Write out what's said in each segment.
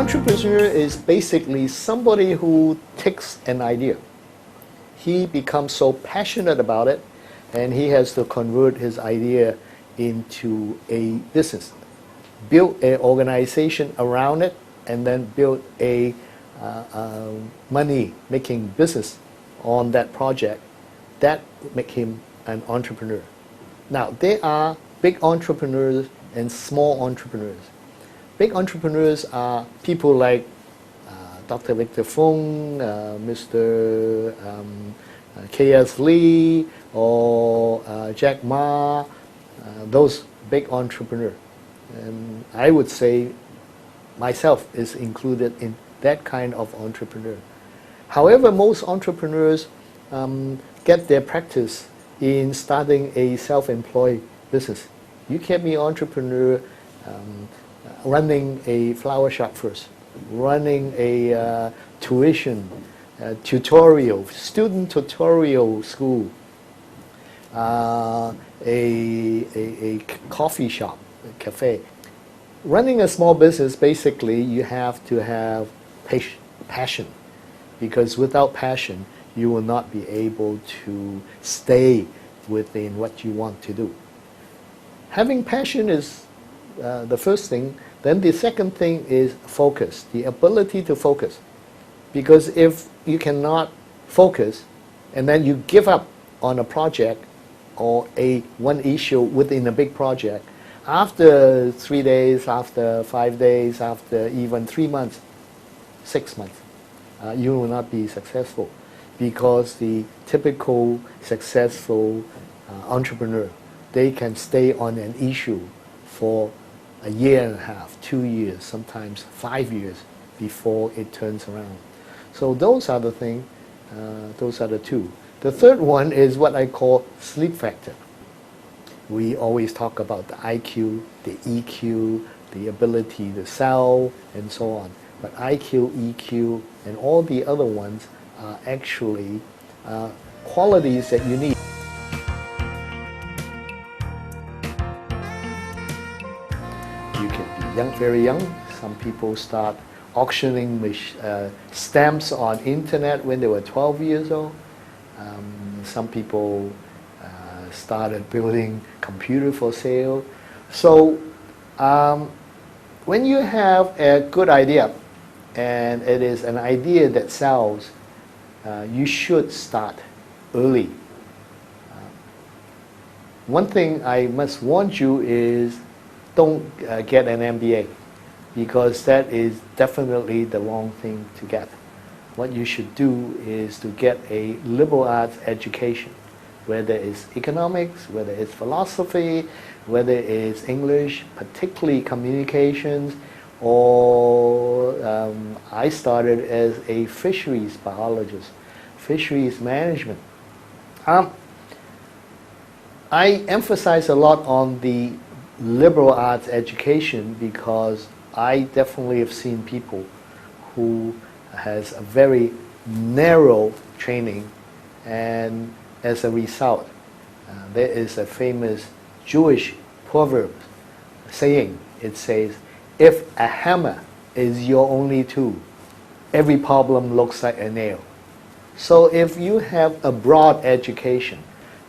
entrepreneur is basically somebody who takes an idea. He becomes so passionate about it, and he has to convert his idea into a business, build an organization around it, and then build a money-making business on that project. That make him an entrepreneur. Now, there are big entrepreneurs and small entrepreneurs. Big entrepreneurs are people like Dr. Victor Fung, Mr. K.S. Lee, or Jack Ma, those big entrepreneurs. And I would say myself is included in that kind of entrepreneur. However, most entrepreneurs get their practice in starting a self-employed business. You can be an entrepreneur running a flower shop first, running a student tutorial school, a coffee shop, a cafe. Running a small business, basically, you have to have passion, because without passion, you will not be able to stay within what you want to do. Having passion is the first thing. Then the second thing is focus, the ability to focus. Because if you cannot focus and then you give up on a project or one issue within a big project, after 3 days, after 5 days, after even 3 months, 6 months, you will not be successful, because the typical successful entrepreneur, they can stay on an issue for a year and a half, 2 years, sometimes 5 years before it turns around. So those are the things, those are the two. The third one is what I call sleep factor. We always talk about the IQ, the EQ, the ability to sell, and so on. But IQ, EQ, and all the other ones are actually qualities that you need. You can be young, very young. Some people start auctioning stamps on internet when they were 12 years old. Some people started building computer for sale. So when you have a good idea, and it is an idea that sells, you should start early. One thing I must warn you is don't get an MBA, because that is definitely the wrong thing to get. What you should do is to get a liberal arts education, whether it's economics, whether it's philosophy, whether it's English, particularly communications, or I started as a fisheries biologist, fisheries management. I emphasize a lot on the liberal arts education because I definitely have seen people who has a very narrow training, and as a result, there is a famous Jewish proverb saying, it says, if a hammer is your only tool, every problem looks like a nail. So if you have a broad education,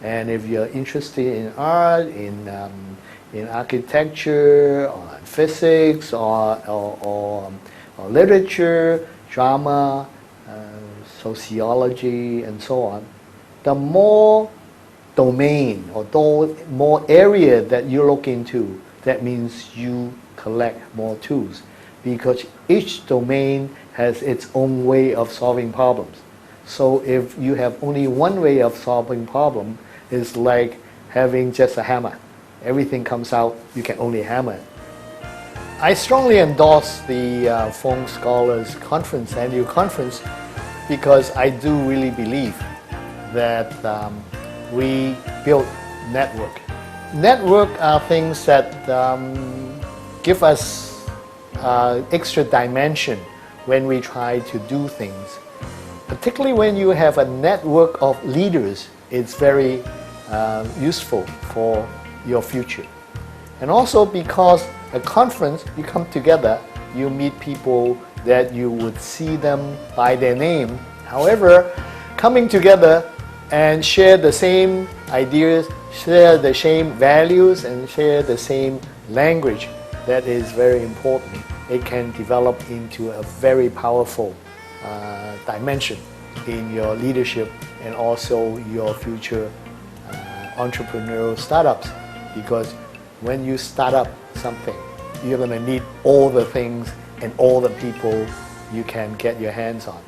and if you're interested in art, in architecture, or physics, or literature, drama, sociology, and so on, the more domain or more area that you look into, that means you collect more tools, because each domain has its own way of solving problems. So if you have only one way of solving problem, it's like having just a hammer. Everything comes out, you can only hammer it. I strongly endorse the Fung Scholars Conference, annual conference, because I do really believe that we build network. Network are things that give us extra dimension when we try to do things. Particularly when you have a network of leaders, it's very useful for your future. And also because a conference, you come together, you meet people that you would see them by their name. However, coming together and share the same ideas, share the same values, and share the same language, that is very important. It can develop into a very powerful dimension in your leadership and also your future entrepreneurial startups, because when you start up something, you're going to need all the things and all the people you can get your hands on.